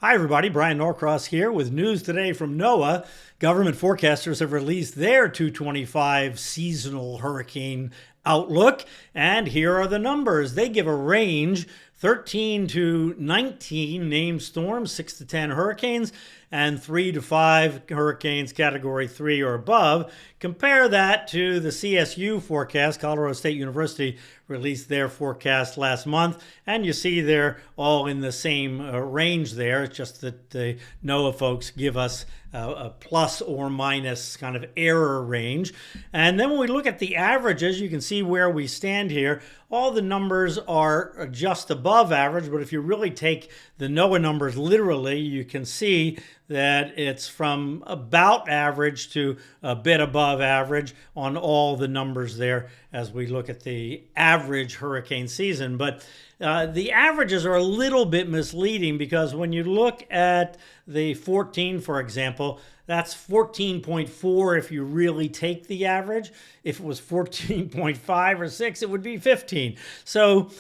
Hi, everybody. Brian Norcross here with news today from NOAA. Government forecasters have released their 225 seasonal hurricane outlook, and here are the numbers. They give a range 13 to 19 named storms, 6 to 10 hurricanes, and 3 to 5 hurricanes category 3 or above. Compare that to the CSU forecast. Colorado State University released their forecast last month, and you see they're all in the same range there. It's just that the NOAA folks give us a plus or minus kind of error range. And then when we look at the averages, you can see where we stand here. All the numbers are just above average, but if you really take the NOAA numbers literally, you can see that it's from about average to a bit above average on all the numbers there as we look at the average hurricane season. But the averages are a little bit misleading because when you look at the 14, for example, that's 14.4 if you really take the average. If it was 14.5 or 6, it would be 15. So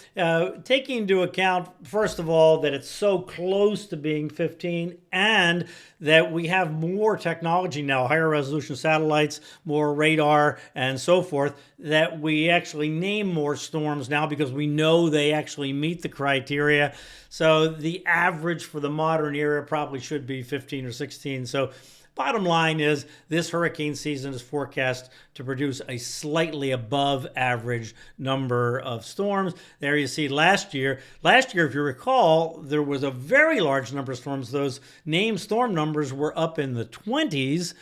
taking into account, first of all, that it's so close to being 15 and that we have more technology now, higher resolution satellites, more radar, and so forth, that we actually name more storms now because we know they actually meet the criteria. So the average for the modern era probably should be 15 or 16. So bottom line is this hurricane season is forecast to produce a slightly above average number of storms. There you see last year, if you recall, there was a very large number of storms. Those named storm numbers were up in the 20s.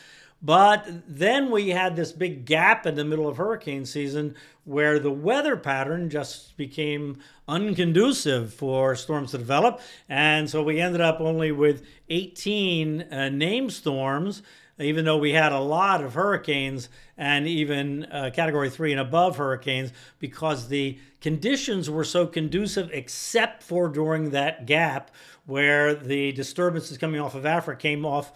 But then we had this big gap in the middle of hurricane season where the weather pattern just became unconducive for storms to develop. And so we ended up only with 18 named storms, even though we had a lot of hurricanes and even category 3 and above hurricanes, because the conditions were so conducive except for during that gap where the disturbances coming off of Africa came off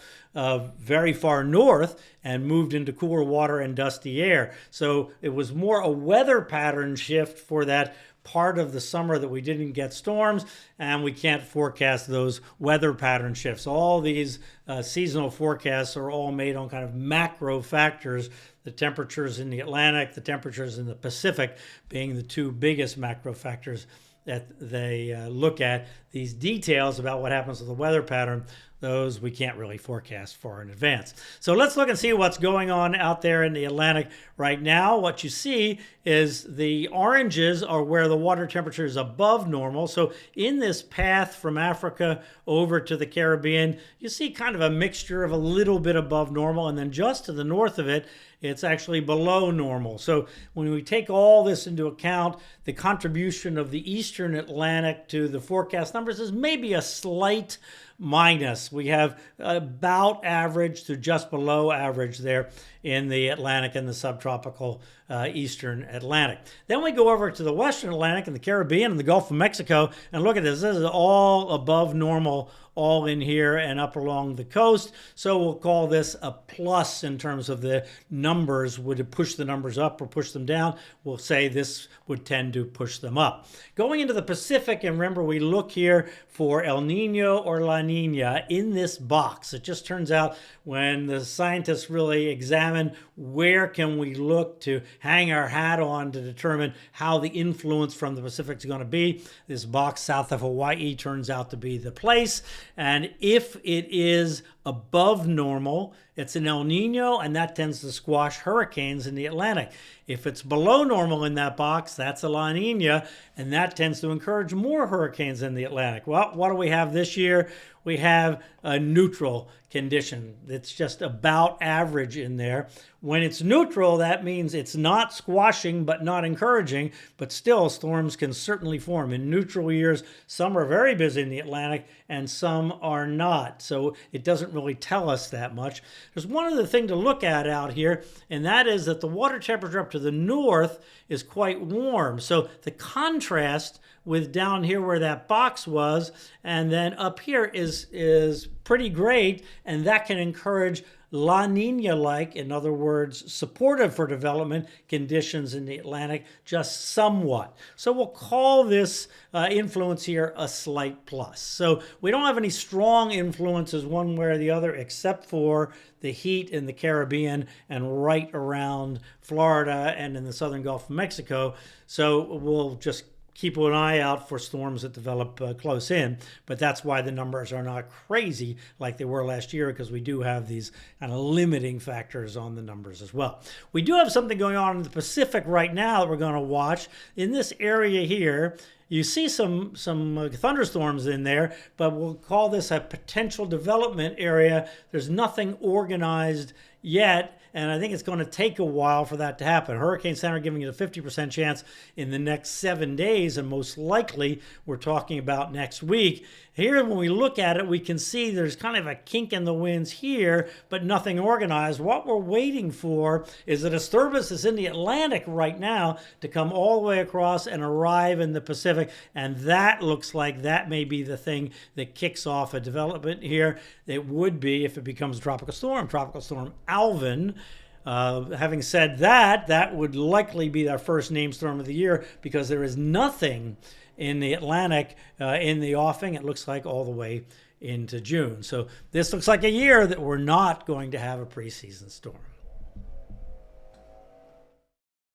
very far north and moved into cooler water and dusty air. So it was more a weather pattern shift for that part of the summer that we didn't get storms, and we can't forecast those weather pattern shifts. All these seasonal forecasts are all made on kind of macro factors, the temperatures in the Atlantic, the temperatures in the Pacific being the two biggest macro factors that they look at. These details about what happens with the weather pattern, those we can't really forecast far in advance. So let's look and see what's going on out there in the Atlantic right now. What you see is the oranges are where the water temperature is above normal. So in this path from Africa over to the Caribbean, you see kind of a mixture of a little bit above normal, and then just to the north of it, it's actually below normal. So when we take all this into account, the contribution of the eastern Atlantic to the forecast numbers is maybe a slight minus. We have about average to just below average there in the Atlantic and the subtropical eastern Atlantic. Then we go over to the western Atlantic and the Caribbean and the Gulf of Mexico and look at this. This is all above normal, all in here and up along the coast. So we'll call this a plus in terms of the numbers. Would it push the numbers up or push them down? We'll say this would tend to push them up. Going into the Pacific, and remember we look here for El Nino or La Nina in this box. It just turns out when the scientists really examine where can we look to hang our hat on to determine how the influence from the Pacific is going to be, this box south of Hawaii turns out to be the place. And if it is above normal, it's an El Nino, and that tends to squash hurricanes in the Atlantic. If it's below normal in that box, that's a La Nina, and that tends to encourage more hurricanes in the Atlantic. Well, what do we have this year? We have a neutral condition. It's just about average in there. When it's neutral, that means it's not squashing but not encouraging, but still storms can certainly form. In neutral years, some are very busy in the Atlantic and some are not. So it doesn't really tell us that much. There's one other thing to look at out here, and that is that the water temperature up to the north is quite warm. So the contrast with down here where that box was and then up here is pretty great, and that can encourage La Nina-like, in other words, supportive for development conditions in the Atlantic, just somewhat. So we'll call this influence here a slight plus. So we don't have any strong influences one way or the other, except for the heat in the Caribbean and right around Florida and in the southern Gulf of Mexico. So we'll just keep an eye out for storms that develop close in, but that's why the numbers are not crazy like they were last year, because we do have these kind of limiting factors on the numbers as well. We do have something going on in the Pacific right now that we're going to watch. In this area here, you see some thunderstorms in there, but we'll call this a potential development area. There's nothing organized yet, and I think it's going to take a while for that to happen. Hurricane Center giving it a 50% chance in the next 7 days, and most likely we're talking about next week. Here, when we look at it, we can see there's kind of a kink in the winds here, but nothing organized. What we're waiting for is a disturbance that's in the Atlantic right now to come all the way across and arrive in the Pacific, and that looks like that may be the thing that kicks off a development here. It would be if it becomes a Tropical Storm Alvin. Having said that, that would likely be our first named storm of the year, because there is nothing in the Atlantic in the offing. It looks like all the way into June. So this looks like a year that we're not going to have a preseason storm.